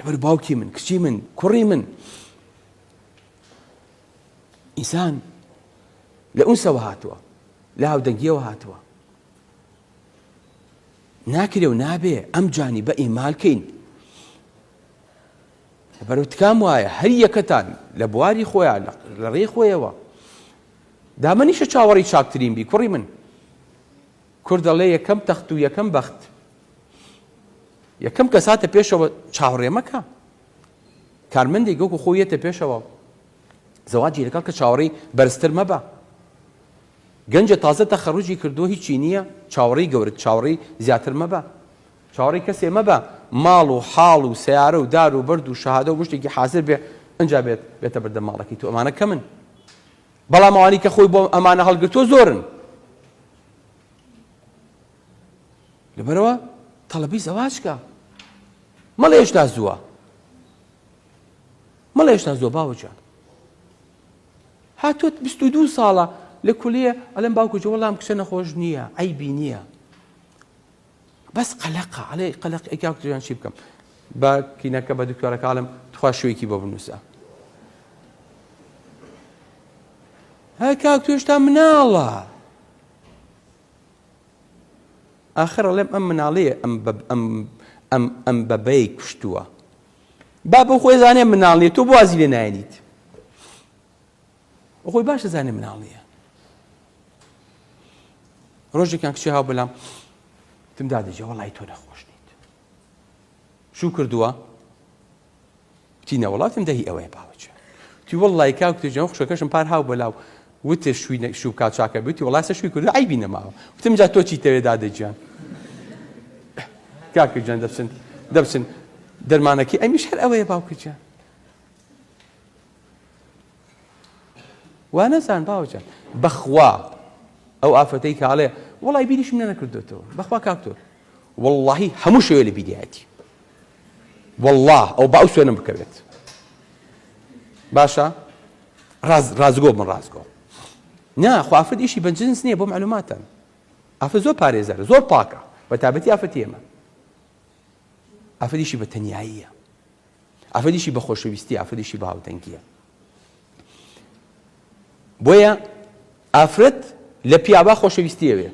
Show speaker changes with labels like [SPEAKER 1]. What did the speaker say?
[SPEAKER 1] لەبەر باوکی من کچی من کوڕی من ئینسان لە ئونسەوە هاتووە لە هاودەنگیەوە هاتووە ناکرێ و نابێ ئەم جانی بە ئیمالکەین لەبەرەوە تکام وایە هەر یەکەتان لە بواری خۆیان لە ڕێی خۆیەوە دامەنیشە چاوەڕی چاکترین بی کوڕی من کوڕ دەڵێ یەکەم تەخت و یەکەم بەخت یەکەم کەس هاتە پێشەوە چاوەڕێ مەکە کارمەندێک وەکو خۆی یەتە پێشەوە زەواجی لەگەڵ کە چاوەڕێی بەرزتر مەبە گەنجە تازە تەخەڕوجی کردو هیچی نییە چاوەڕێی گەورت چاوەڕێی زیاتر مەبە چاوەڕێی کەسێ مەبە ماڵ و حاڵ و سیارە و دار و بەرد و شەهادە و شتێکی حازر بێ ئەنجا بێتە بەردە ماڵەکەی تۆ ئەمانە کەمن بەڵام ئەوانی کە خۆی بۆ ئەمانە هەڵگرتووە زۆرن لەبەرەوە تەڵەبی زەواجکە مەڵێ هێشتا زووە مەڵێ هێشتا زووە باوەجان هاتووە 22 ساڵە لە کولیە ئەڵێم باوکو جە وەڵام کچە نەخۆش نییە عەیبی نییە بەس قەلەقە ئەڵێ قەلەق ئەیکاکتۆریان چی بکەم بە کینەکە بە دکتۆرەکە ئاڵم تخوا شوێکی بۆ بنووسە هەی کاک تۆ هێشتا مناڵە ئاخر ئەڵێم ئەم مناڵەیە ئەم بەبەی کوشتووە با بۆ خۆی زانێ مناڵیە تۆ بۆ وازی لێ نایەنیت خۆی باشە زانێ مناڵیە ڕۆژێکیان کچی هاو بەلام تمدا دەجێ وەڵی تۆ نەخۆش نیت شو کردووە بچینە وڵاتم دەهی ئەوەیە باوەجە تی وەڵی کاک تێژە خوشەکەشم پار هاو بەلاو وتێ شووی شوو کات چاکە بوتی وڵای سە شووی کردو عیبی نەماوە وتم جا تۆ چی تەوێ دادەجیان کاکە جان دەبچن دەرمانەکەی ئەمیش هەر ئەوەیە باوکجان وا نەزان باوەجان بەخوا ئەو ئافەتەی کاڵێ وەڵی بیریشم نەکردوێتەوە بەخوا کاکتۆر وەڵڵاهی هەموو شەوێ لە بیریایەتی وەڵڵاه ئەو باو سوێنم بکەوێت باشە ڕازگۆ من ڕازگۆ نا خو ئافرەت ئیشی بەجنس نییە بۆ معلوماتن ئافرەت زۆر پارێزەرە زۆر پاکە بە تایبەتی ئافرەتی ئێمە ئافرەتیشی بە تەنیاییە ئافرەتیشی بە خۆشەویستی ئافرەتیشی بە هاودەنگیە بۆیە ئافرەت لە پیاوا خۆشەویستیەوێ